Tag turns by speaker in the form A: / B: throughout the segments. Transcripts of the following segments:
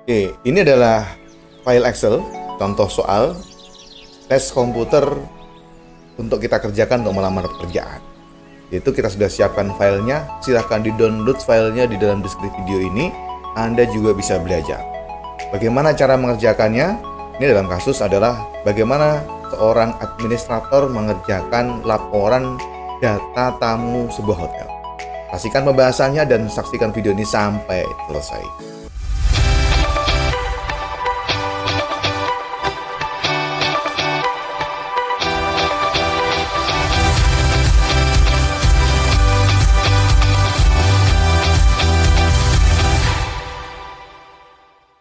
A: Oke, ini adalah file Excel, contoh soal tes komputer untuk kita kerjakan untuk melamar pekerjaan. Yaitu kita sudah siapkan filenya, silahkan di-download filenya di dalam deskripsi video ini. Anda juga bisa belajar. Bagaimana cara mengerjakannya? Ini dalam kasus adalah bagaimana seorang administrator mengerjakan laporan data tamu sebuah hotel. Saksikan pembahasannya dan saksikan video ini sampai selesai.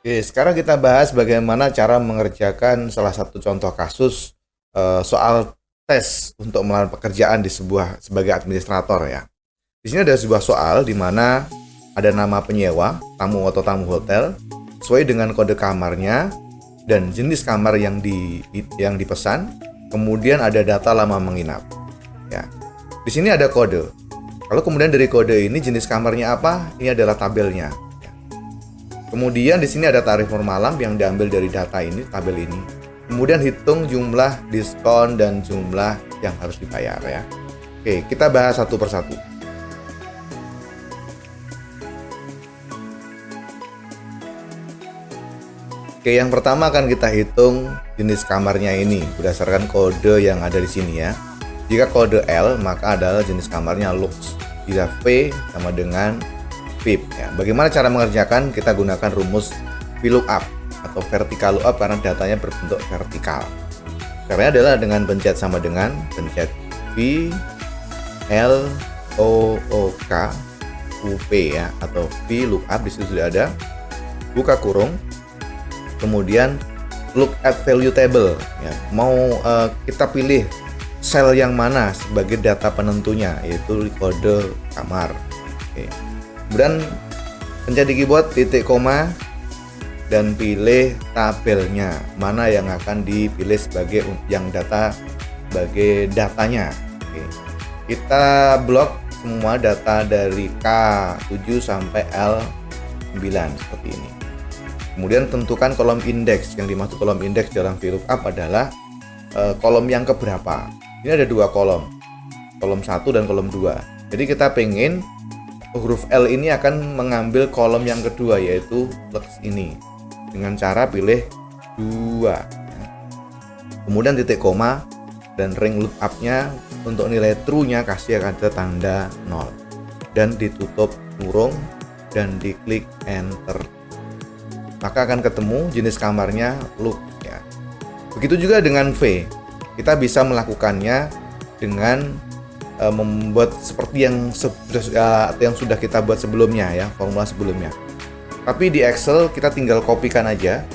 A: Oke, sekarang kita bahas bagaimana cara mengerjakan salah satu contoh kasus soal tes untuk melamar pekerjaan sebagai administrator ya. Di sini ada sebuah soal di mana ada nama penyewa, tamu atau tamu hotel sesuai dengan kode kamarnya dan jenis kamar yang dipesan. Kemudian ada data lama menginap. Ya. Di sini ada kode. Kalau kemudian dari kode ini jenis kamarnya apa? Ini adalah tabelnya. Kemudian di sini ada tarif per malam yang diambil dari data ini, tabel ini. Kemudian hitung jumlah diskon dan jumlah yang harus dibayar ya. Oke, kita bahas satu persatu. Oke, yang pertama akan kita hitung jenis kamarnya ini berdasarkan kode yang ada di sini ya. Jika kode L maka adalah jenis kamarnya Lux. Jika V sama dengan VIP ya. Bagaimana cara mengerjakan? Kita gunakan rumus VLOOKUP atau vertical lookup karena datanya berbentuk vertikal. Caranya adalah dengan pencet sama dengan pencet V L O O K U P ya atau VLOOKUP, di situ sudah ada, buka kurung, kemudian look at value table ya. Mau kita pilih sel yang mana sebagai data penentunya, yaitu kode kamar. Oke. Kemudian pencet di keyboard titik koma dan pilih tabelnya mana yang akan dipilih sebagai yang sebagai datanya. Oke. Kita blok semua data dari K7 sampai L9 seperti ini. Kemudian tentukan kolom indeks. Yang dimaksud kolom indeks dalam VLOOKUP adalah kolom yang keberapa. Ini ada dua kolom 1 dan kolom 2. Jadi kita pengen huruf L ini akan mengambil kolom yang kedua, yaitu Lux ini, dengan cara pilih 2. Kemudian titik koma dan ring lookup-nya untuk nilai true-nya kasih ada tanda 0 dan ditutup kurung dan diklik enter. Maka akan ketemu jenis kamarnya Lux ya. Begitu juga dengan V. Kita bisa melakukannya dengan membuat seperti yang sudah kita buat sebelumnya ya, formula sebelumnya. Tapi di Excel kita tinggal kopikan aja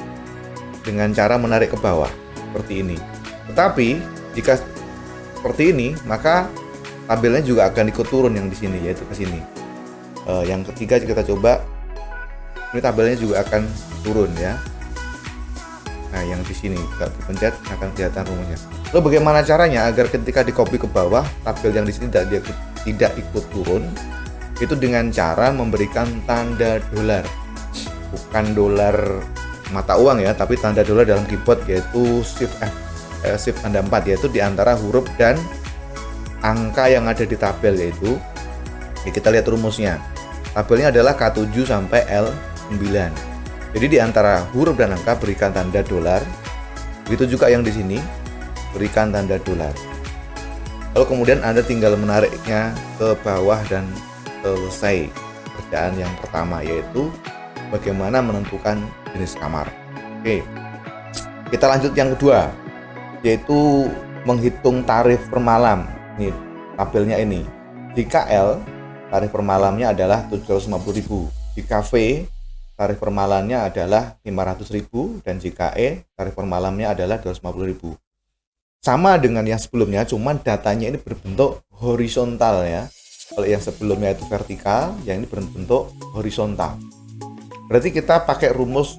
A: dengan cara menarik ke bawah seperti ini. Tetapi jika seperti ini, maka tabelnya juga akan ikut turun yang di sini, yaitu ke sini. Yang ketiga kita coba, ini tabelnya juga akan turun ya. Nah, yang di sini kita dipencet akan kelihatan rumusnya. Lalu bagaimana caranya agar ketika di copy ke bawah tabel yang di sini tidak ikut turun? Itu dengan cara memberikan tanda dolar. Bukan dolar mata uang ya, tapi tanda dolar dalam keyboard, yaitu shift tanda 4, yaitu di antara huruf dan angka yang ada di tabel, yaitu kita lihat rumusnya. Tabelnya adalah K7 sampai L9. Jadi di antara huruf dan angka berikan tanda dolar. Begitu juga yang di sini, berikan tanda dolar. Lalu kemudian Anda tinggal menariknya ke bawah dan selesai kerjaan yang pertama, yaitu bagaimana menentukan jenis kamar. Oke, kita lanjut yang kedua, yaitu menghitung tarif per malam. Ini tabelnya ini. Jika L, tarif per malamnya adalah 750.000. Jika V, tarif per malamnya adalah 500.000, dan jika E, tarif per malamnya adalah 250.000. Sama dengan yang sebelumnya, cuman datanya ini berbentuk horizontal ya. Kalau yang sebelumnya itu vertikal, yang ini berbentuk horizontal. Berarti kita pakai rumus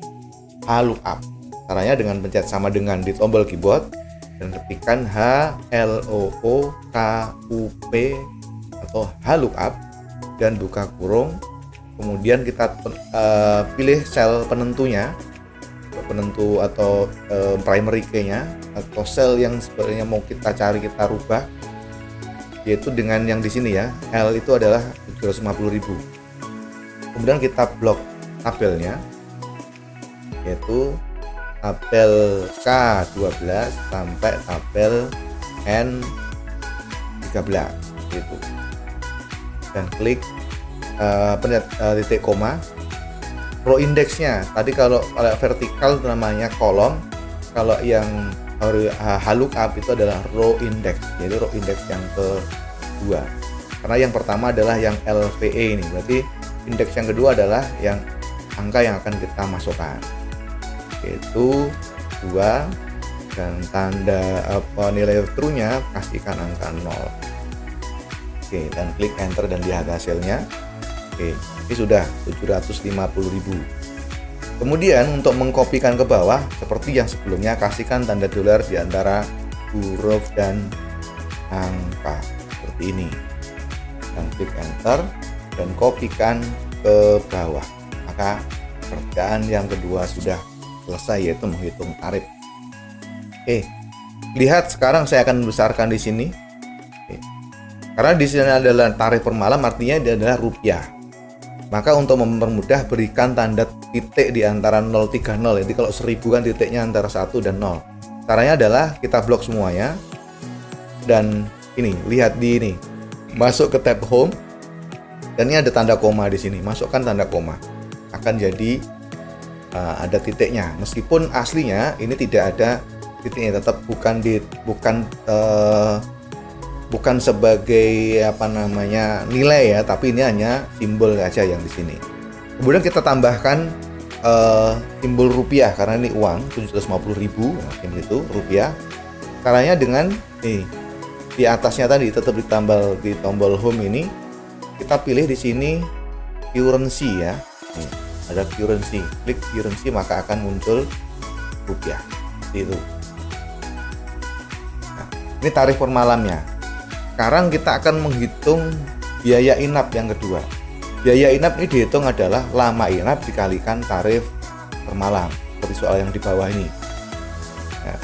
A: HLOOKUP. Caranya dengan pencet sama dengan di tombol keyboard dan ketikkan HLOOKUP atau HLOOKUP dan buka kurung. kemudian kita pilih sel penentunya, penentu atau primary key-nya atau sel yang sebenarnya mau kita cari, kita rubah, yaitu dengan yang di sini ya, L itu adalah 750.000. Kemudian kita blok tabelnya, yaitu tabel K12 sampai tabel N13 gitu. Dan klik titik koma. Row indeksnya tadi kalau vertikal namanya kolom, kalau yang lookup itu adalah row index, jadi row index yang kedua. Karena yang pertama adalah yang LVE ini, berarti indeks yang kedua adalah yang angka yang akan kita masukkan, yaitu 2, dan tanda nilai true-nya pastikan angka 0. Oke, dan klik enter dan lihat hasilnya. Oke, ini sudah 750.000. Kemudian untuk mengkopikan ke bawah seperti yang sebelumnya, kasihkan tanda dolar di antara huruf dan angka seperti ini, dan klik enter dan kopikan ke bawah. Maka pekerjaan yang kedua sudah selesai, yaitu menghitung tarif. Oke, lihat sekarang saya akan membesarkan di sini. Oke. Karena di sini adalah tarif per malam, artinya dia adalah rupiah. Maka untuk mempermudah, berikan tanda titik di antara 030. Jadi kalau 1000 kan titiknya antara 1 dan 0. Caranya adalah kita blok semuanya. Dan ini, lihat di ini. Masuk ke tab home. Dan ini ada tanda koma di sini. Masukkan tanda koma. Akan jadi ada titiknya. Meskipun aslinya ini tidak ada titiknya, tetap bukan sebagai nilai ya, tapi ini hanya simbol aja yang di sini. Kemudian kita tambahkan simbol rupiah karena ini uang 750.000, itu rupiah. Caranya dengan di atasnya tadi tetap ditambal di tombol home ini, kita pilih di sini currency ya. Ada currency, klik currency maka akan muncul rupiah. Itu. Nah, ini tarif per malamnya. Sekarang kita akan menghitung biaya inap yang kedua. Biaya inap ini dihitung adalah lama inap dikalikan tarif per malam, seperti soal yang di bawah ini. Nah,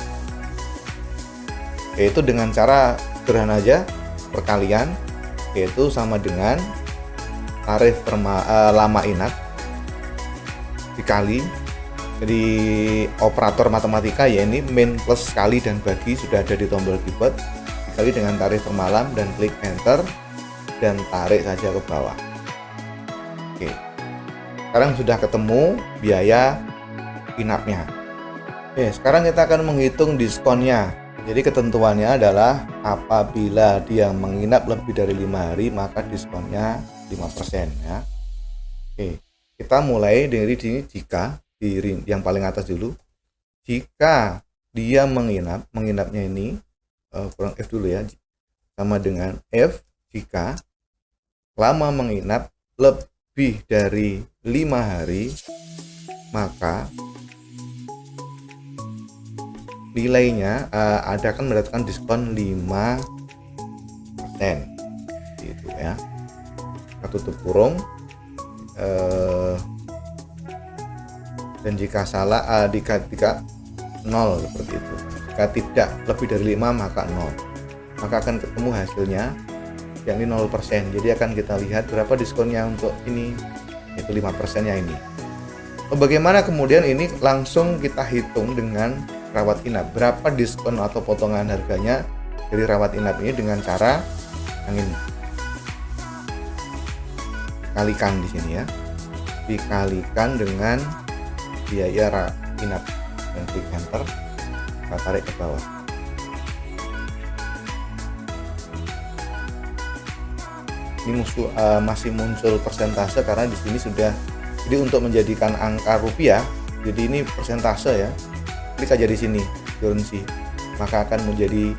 A: yaitu dengan cara sederhana aja, perkalian, yaitu sama dengan tarif lama inap dikali, jadi operator matematika ya, ini min plus kali dan bagi sudah ada di tombol keyboard, dikali dengan tarif per malam dan klik enter dan tarik saja ke bawah. Oke, sekarang sudah ketemu biaya inapnya. Oke, sekarang kita akan menghitung diskonnya. Jadi ketentuannya adalah apabila dia menginap lebih dari 5 hari maka diskonnya 5% ya. Oke, kita mulai dari sini. Jika di yang paling atas dulu, jika dia menginapnya ini kurang F dulu ya, sama dengan F jika lama menginap lebih dari 5 hari maka nilainya akan mendapatkan diskon 5% gitu ya. Kita tutup kurung, dan jika salah jika 0 seperti itu. Jika tidak lebih dari 5 maka 0, maka akan ketemu hasilnya yakni 0%. Jadi akan kita lihat berapa diskonnya untuk ini, yaitu 5% nya ini. Bagaimana kemudian ini langsung kita hitung dengan rawat inap, berapa diskon atau potongan harganya dari rawat inap ini dengan cara yang ini. Kalikan di sini ya, dikalikan dengan biaya inap dan klik enter, kita tarik ke bawah. Ini masih muncul persentase karena di sini sudah, jadi untuk menjadikan angka rupiah, jadi ini persentase ya. Klik aja di sini currency, maka akan menjadi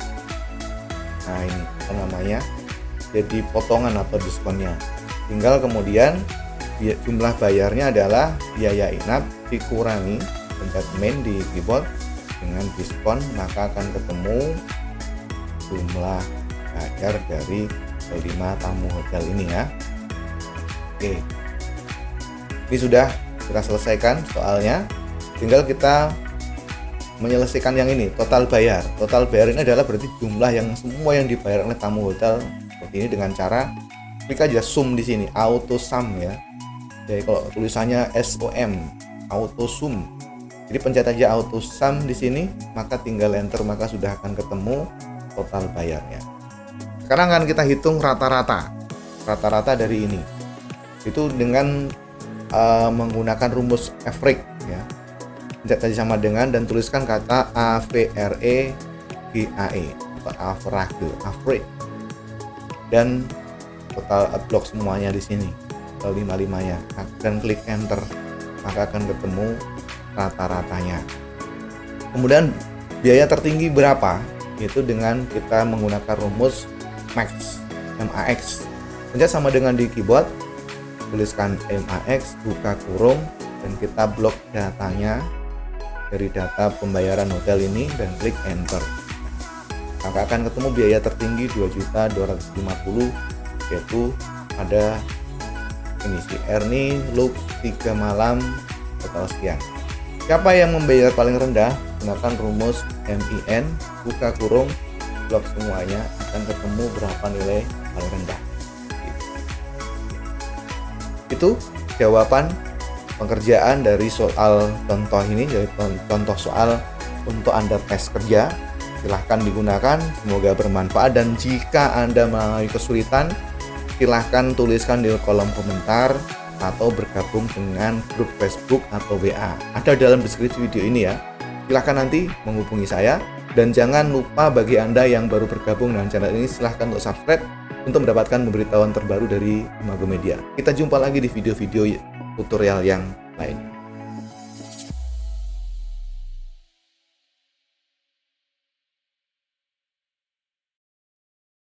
A: ini apa namanya, jadi potongan atau diskonnya. Tinggal kemudian jumlah bayarnya adalah biaya inap dikurangi pencet main di keyboard dengan diskon, maka akan ketemu jumlah bayar dari 5 tamu hotel ini ya. Oke, Ini sudah kita selesaikan soalnya, tinggal kita menyelesaikan yang ini, total bayar. Total bayar ini adalah berarti jumlah yang semua yang dibayar oleh tamu hotel seperti ini dengan cara klik aja sum di sini, auto sum ya. Jadi kalau tulisannya SOM, auto sum. Jadi pencet aja auto sum di sini, maka tinggal enter, maka sudah akan ketemu total bayarnya. Sekarang akan kita hitung rata-rata dari ini. Itu dengan menggunakan rumus average ya. Pencet aja sama dengan dan tuliskan kata AVRE GAE atau average. Dan total blok semuanya di sini, total 55-nya, dan klik enter, maka akan ketemu rata-ratanya. Kemudian biaya tertinggi berapa? Itu dengan kita menggunakan rumus MAX. Pencet sama dengan di keyboard, tuliskan MAX, buka kurung, dan kita blok datanya dari data pembayaran hotel ini dan klik enter. Maka akan ketemu biaya tertinggi 2.250.000, yaitu ada ini si Ernie Lux 3 malam total sekian. Siapa yang membayar paling rendah? Gunakan rumus MIN, buka kurung, blok semuanya, akan ketemu berapa nilai paling rendah. Itu jawaban pengerjaan dari soal contoh ini, dari contoh soal untuk Anda tes kerja. Silahkan digunakan, semoga bermanfaat, dan jika Anda mengalami kesulitan, silahkan tuliskan di kolom komentar atau bergabung dengan grup Facebook atau WA. Ada dalam deskripsi video ini ya. Silahkan nanti menghubungi saya, dan jangan lupa bagi Anda yang baru bergabung dengan channel ini, silahkan untuk subscribe untuk mendapatkan pemberitahuan terbaru dari Imago Media. Kita jumpa lagi di video-video tutorial yang lain.